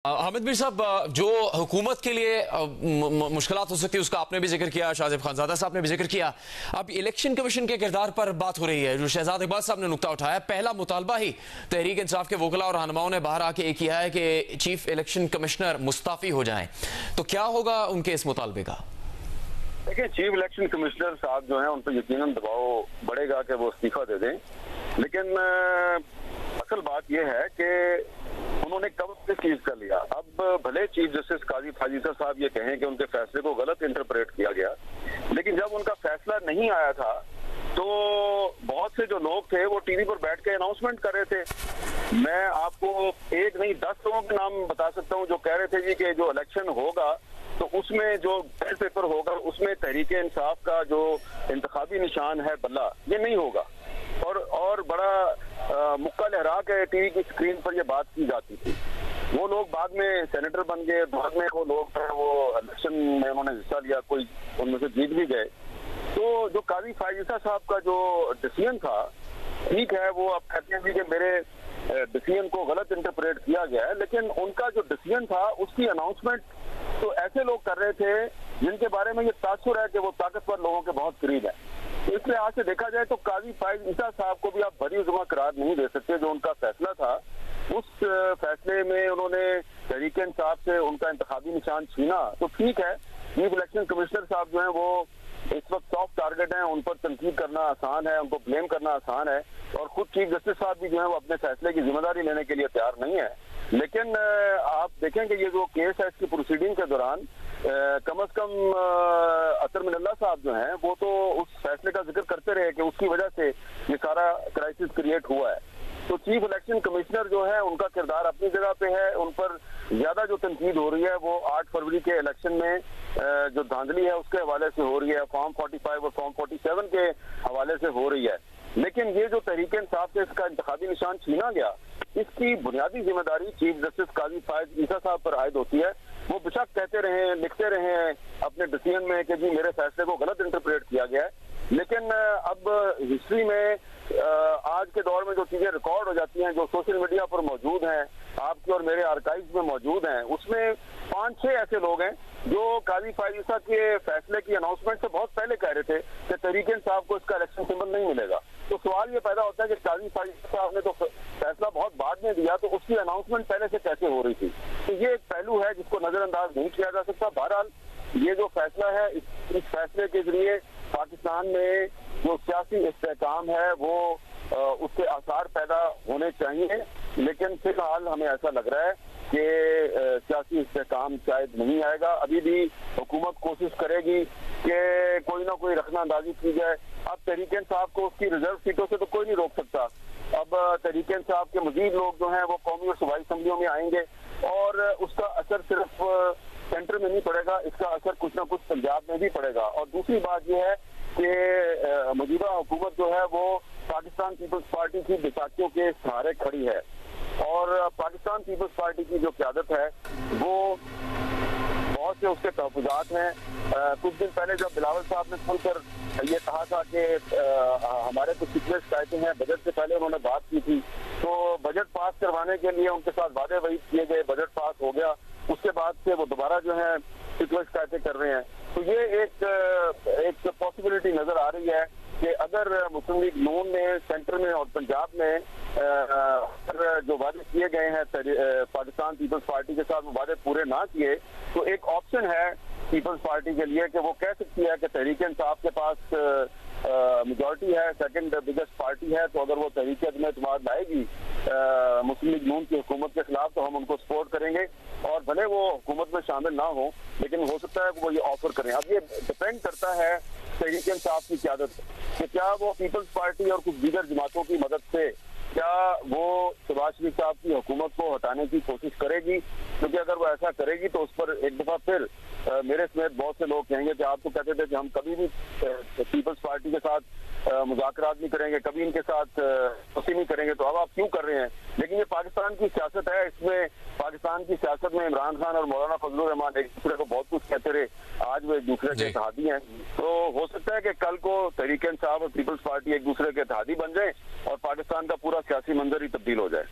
हामिद मीर साहब, जो हुकूमत के लिए मुश्किलात हो सकती है उसका आपने भी जिक्र किया, शाहजेब खानजादा साहब ने भी जिक्र किया। अब इलेक्शन कमीशन के किरदार पर बात हो रही है। जो शहजाद इकबाल साहब ने नुक्ता उठाया, पहला मुतालबा ही तहरीक इंसाफ के वकला और रहनुमाओं ने बाहर आके किया है कि चीफ इलेक्शन कमिश्नर मुस्ताफी हो जाएं। तो क्या होगा उनके इस मुतालबे का? देखिए, चीफ इलेक्शन कमिश्नर साहब जो हैं उन पर यकीनन दबाव बढ़ेगा कि वो इस्तीफा दे दें, लेकिन असल बात यह है कि उन्होंने कब किस चीज कर लिया। अब भले चीफ जस्टिस काजी फाजिसा साहब ये कहें कि उनके फैसले को गलत इंटरप्रेट किया गया, लेकिन जब उनका फैसला नहीं आया था तो बहुत से जो लोग थे वो टीवी पर बैठ के अनाउंसमेंट कर रहे थे। मैं आपको एक नहीं 10 लोगों के नाम बता सकता हूँ जो कह रहे थे जी कि जो इलेक्शन होगा तो उसमें जो बैलेट पेपर होगा उसमें तहरीक इंसाफ का जो इंतखाबी निशान है बल्ला, ये नहीं होगा। और बड़ा मुक्का लहरा के टीवी की स्क्रीन पर ये बात की जाती थी। वो लोग बाद में सेनेटर बन गए, बाद में वो लोग वो इलेक्शन में उन्होंने हिस्सा लिया, कोई उनमें से जीत भी गए। तो जो काजी फाजिसा साहब का जो डिसीजन था, ठीक है, वो अब कहते हैं कि मेरे डिसीजन को गलत इंटरप्रेट किया गया है, लेकिन उनका जो डिसीजन था उसकी अनाउंसमेंट तो ऐसे लोग कर रहे थे जिनके बारे में ये तासुर है कि वो ताकतवर लोगों के बहुत करीब है। तो इस लिहाज से देखा जाए तो काजी फाजिसा साहब को भी आप बरी जुमा करार नहीं दे सकते। जो उनका फैसला था उस फैसले में उन्होंने तहरीक इंसाफ से उनका इंतखाबी निशान छीना, तो ठीक है। चीफ इलेक्शन कमिश्नर साहब जो है वो इस वक्त सॉफ्ट टारगेट हैं, उन पर तनकीद करना आसान है, उनको ब्लेम करना आसान है, और खुद चीफ जस्टिस साहब भी जो है वो अपने फैसले की जिम्मेदारी लेने के लिए तैयार नहीं है। लेकिन आप देखें कि ये जो केस है इसकी प्रोसीडिंग के दौरान कम अज कम अतर मिनल्ला साहब जो हैं वो तो उस फैसले का जिक्र करते रहे कि उसकी वजह से ये सारा क्राइसिस क्रिएट हुआ है। तो चीफ इलेक्शन कमिश्नर जो है उनका किरदार अपनी जगह पे है, उन पर ज्यादा जो तनकीद हो रही है वो 8 फरवरी के इलेक्शन में जो धांधली है उसके हवाले से हो रही है, फॉर्म 45 और फॉर्म 47 के हवाले से हो रही है। लेकिन ये जो तहरीक इंसाफ से इसका इंतखाबी निशान छीना गया, इसकी बुनियादी जिम्मेदारी चीफ जस्टिस काजी फाजिसा साहब पर आयद होती है। वो बेशक कहते रहे, लिखते रहे अपने डिसीजन में कि जी मेरे फैसले को गलत इंटरप्रेट किया गया है, लेकिन अब हिस्ट्री में आज के दौर में जो चीजें रिकॉर्ड हो जाती हैं, जो सोशल मीडिया पर मौजूद हैं, आपके और मेरे आर्काइव्स में मौजूद हैं, उसमें 5-6 ऐसे लोग हैं जो काजी फाजिसा के फैसले की अनाउंसमेंट से बहुत पहले कह रहे थे कि तहरीक इंसाफ को इसका इलेक्शन सिंबल नहीं मिलेगा। तो सवाल ये पैदा होता है कि काजी फाजिसा साहब ने तो फैसला बहुत बाद में दिया, तो उसकी अनाउंसमेंट पहले से कैसे हो रही थी? तो ये एक पहलू है जिसको नजरअंदाज नहीं किया जा सकता। बहरहाल ये जो फैसला है, इस फैसले के जरिए पाकिस्तान में जो सियासी इस्तेहकाम है वो उसके आसार पैदा होने चाहिए, लेकिन फिलहाल हमें ऐसा लग रहा है कि सियासी इस्तेहकाम शायद नहीं आएगा। अभी भी हुकूमत कोशिश करेगी कि कोई ना कोई रखना अंदाजी की जाए। अब तहरीक इंसाफ को उसकी रिजर्व सीटों से तो कोई नहीं रोक सकता। अब तहरीक इंसाफ के मजीद लोग जो हैं वो कौमी और सूबाई असम्बलियों में आएंगे और उसका असर सिर्फ सेंटर में नहीं पड़ेगा, इसका असर कुछ ना कुछ पंजाब में भी पड़ेगा। और दूसरी बात यह है कि मौजूदा हुकूमत जो है वो पाकिस्तान पीपल्स पार्टी की बैसाखियों के सहारे खड़ी है, और पाकिस्तान पीपल्स पार्टी की जो क़यादत है वो बहुत से उसके तहफ़्फ़ुज़ात हैं। कुछ दिन पहले जब बिलावल साहब ने खुलकर ये कहा था कि हमारे कुछ पिछले शिकायतें हैं, बजट से पहले उन्होंने बात की थी, तो बजट पास करवाने के लिए उनके साथ वादे वहीद किए गए, बजट पास हो गया, उसके बाद से वो दोबारा जो है पिछले शिकायतें कर रहे हैं। तो ये एक पॉसिबिलिटी नजर आ रही है कि अगर मुस्लिम लीग नून ने सेंटर में और पंजाब में जो वादे किए गए हैं पाकिस्तान पीपल्स पार्टी के साथ, वो वादे पूरे ना किए, तो एक ऑप्शन है पीपल्स पार्टी के लिए कि वो कह सकती है कि तहरीक इंसाफ के पास मेजॉरिटी है, सेकंड बिगेस्ट पार्टी है, तो अगर वो तहरीक में एतमाद लाएगी मुस्लिम लीग नून की हुकूमत के खिलाफ तो हम उनको सपोर्ट करेंगे, और भले वो हुकूमत में शामिल ना हो लेकिन हो सकता है कि वो ये ऑफर करें। अब ये डिपेंड करता है तहरीक इंसाफ की क़यादत कि क्या वो पीपल्स पार्टी और कुछ दीगर जमातों की मदद से क्या वो शहबाज शरीफ साहब की हुकूमत को हटाने की कोशिश करेगी। क्योंकि अगर वो ऐसा करेगी तो उस पर एक दफा फिर मेरे समेत बहुत से लोग कहेंगे कि आप तो कहते थे कि हम कभी भी पीपल्स पार्टी के साथ मुज़ाकरात नहीं करेंगे, कभी इनके साथ दोस्ती नहीं करेंगे, तो अब आप क्यों कर रहे हैं? लेकिन ये पाकिस्तान की सियासत है, इसमें पाकिस्तान की सियासत में इमरान खान और मौलाना फजलुर रहमान एक दूसरे को बहुत कुछ कहते रहे, आज वो एक दूसरे के इत्तेहादी हैं। तो हो सकता है कि कल को तहरीक इंसाफ और पीपल्स पार्टी एक दूसरे के इत्तेहादी बन जाए और पाकिस्तान का पूरा सियासी मंजर ही तब्दील हो जाए।